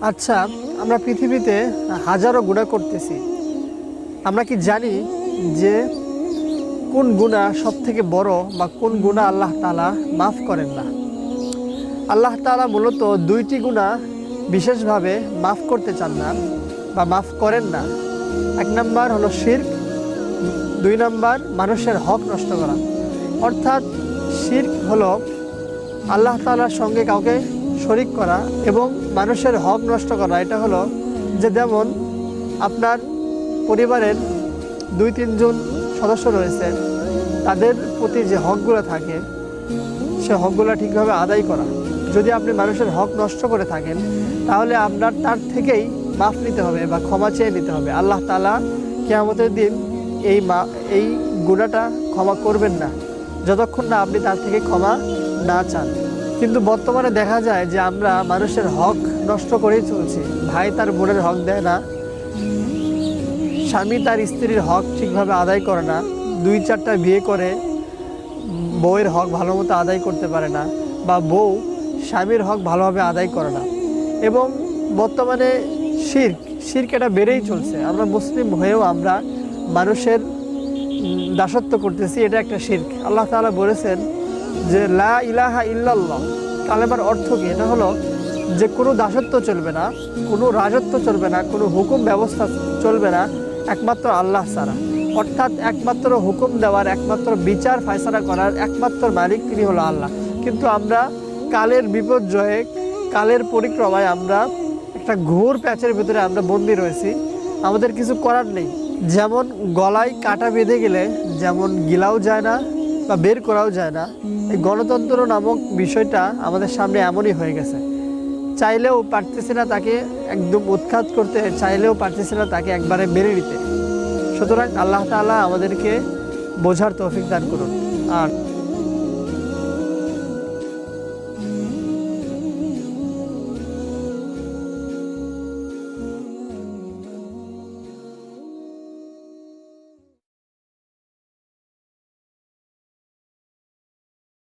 আচ্ছা, আমরা পৃথিবীতে হাজারো গুনাহ করতেছি। আমরা কি জানি যে কোন গুনাহ সবথেকে বড় বা কোন গুনাহ আল্লাহ তাআলা মাফ করেন না? আল্লাহ তাআলা মূলত দুইটি গুনাহ বিশেষভাবে মাফ করতে চান না বা মাফ করেন না। এক নাম্বার হলো শিরক, দুই নাম্বার মানুষের হক নষ্ট করা। অর্থাৎ শিরক হলো আল্লাহ তাআলার সঙ্গে কাউকে শরিক করা এবং মানুষের হক নষ্ট করা। এটা হলো যে যেমন আপনার পরিবারের 2-3 জন সদস্য রয়েছে, তাদের প্রতি যে হকগুলো থাকে সে হকগুলো ঠিকভাবে আদায় করা। যদি আপনি মানুষের হক নষ্ট করে থাকেন তাহলে আপনার তার থেকেই মাফ নিতে হবে বা ক্ষমা চেয়ে নিতে হবে। আল্লাহ তাআলা কিয়ামতের দিন এই গুনাহটা ক্ষমা করবেন না যতক্ষণ না আপনি তার থেকে ক্ষমা না চান। কিন্তু বর্তমানে দেখা যায় যে আমরা মানুষের হক নষ্ট করেই চলছি। ভাই তার বোনের হক দেয় না, স্বামী তার স্ত্রীর হক ঠিকভাবে আদায় করে না, 2-4টা বিয়ে করে বউয়ের হক ভালো মতো আদায় করতে পারে না, বা বউ স্বামীর হক ভালোভাবে আদায় করে না। এবং বর্তমানে শিরক এটা বেড়েই চলছে। আমরা মুসলিম হয়েও আমরা মানুষের দাসত্ব করতেছি, এটা একটা শিরক। আল্লাহ তাআলা বলেছেন যে লা ইলাহা ইল্লাল্লাহ, কালেমার অর্থ কি? এটা হলো যে কোনো দাসত্ব চলবে না, কোনো রাজত্ব চলবে না, কোনো হুকুম ব্যবস্থা চলবে না একমাত্র আল্লাহ ছাড়া। অর্থাৎ একমাত্র হুকুম দেওয়ার, একমাত্র বিচার ফায়সালা করার একমাত্র মালিক তিনি হলো আল্লাহ। কিন্তু আমরা কালের বিপর্যয়ে, কালের পরিক্রমায় আমরা একটা ঘোর প্যাচের ভিতরে আমরা বন্দী রয়েছি। আমাদের কিছু করার নেই। যেমন গলায় কাটা বেঁধে গেলে যেমন গিলাও যায় না বা বের করাও যায় না, এই গণতন্ত্র নামক বিষয়টা আমাদের সামনে এমনই হয়ে গেছে। চাইলেও পারতেছে না তাকে একদম উৎখাত করতে, চাইলেও পারতেছে না তাকে একবারে মেনে নিতে। সুতরাং আল্লাহ তাআলা আমাদেরকে বোঝার তৌফিক দান করুন। আর